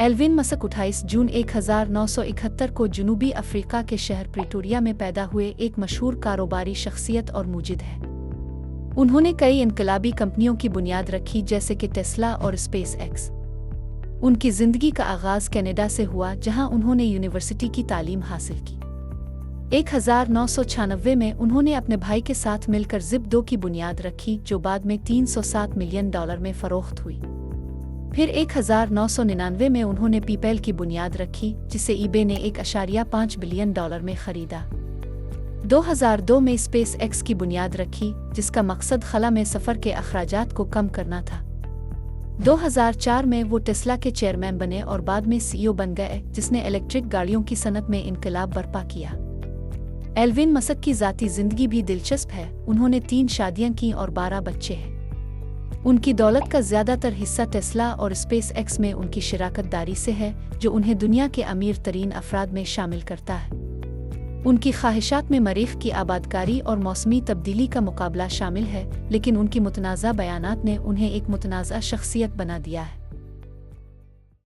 Alvin Musk 28 जून 1971 को जनूबी Africa के शहर प्रिटोरिया में पैदा हुए एक मशहूर कारोबारी शख्सियत और मुजिद है। उन्होंने कई इनकलाबी कंपनियों की बुनियाद रखी जैसे कि टेस्ला और स्पेस एक्स। उनकी ज़िंदगी का आगाज़ कनाडा से हुआ जहां उन्होंने यूनिवर्सिटी की तालीम हासिल की। 1996 में उन्होंने अपने भाई के साथ मिलकर ज़िप2 की बुनियाद रखी जो बाद में $307 मिलियन में फ़रोख्त हुई। फिर 1999 में उन्होंने पीपैल की बुनियाद रखी जिसे ईबे ने $1.5 बिलियन में ख़रीदा। 2002 में स्पेस एक्स की बुनियाद रखी जिसका मकसद खला में सफ़र के अखराजात को कम करना था। 2004 में वो टेस्ला के चेयरमैन बने और बाद में सीईओ बन गए जिसने इलेक्ट्रिक गाड़ियों की सनत में इनकलाब बर्पा किया। एल्विन मस्क की ज़ाती ज़िंदगी भी दिलचस्प है। उन्होंने 3 शादियां की और 12 बच्चे हैं। उनकी दौलत का ज़्यादातर हिस्सा टेस्ला और स्पेस एक्स में उनकी शराकतदारी से है जो उन्हें दुनिया के अमीर तरीन अफराद में शामिल करता है। उनकी ख्वाहिशात में मरीख की आबादकारी और मौसमी तब्दीली का मुकाबला शामिल है, लेकिन उनकी मुतनाज़ा बयानात ने उन्हें एक मुतनाज़ा शख्सियत बना दिया है।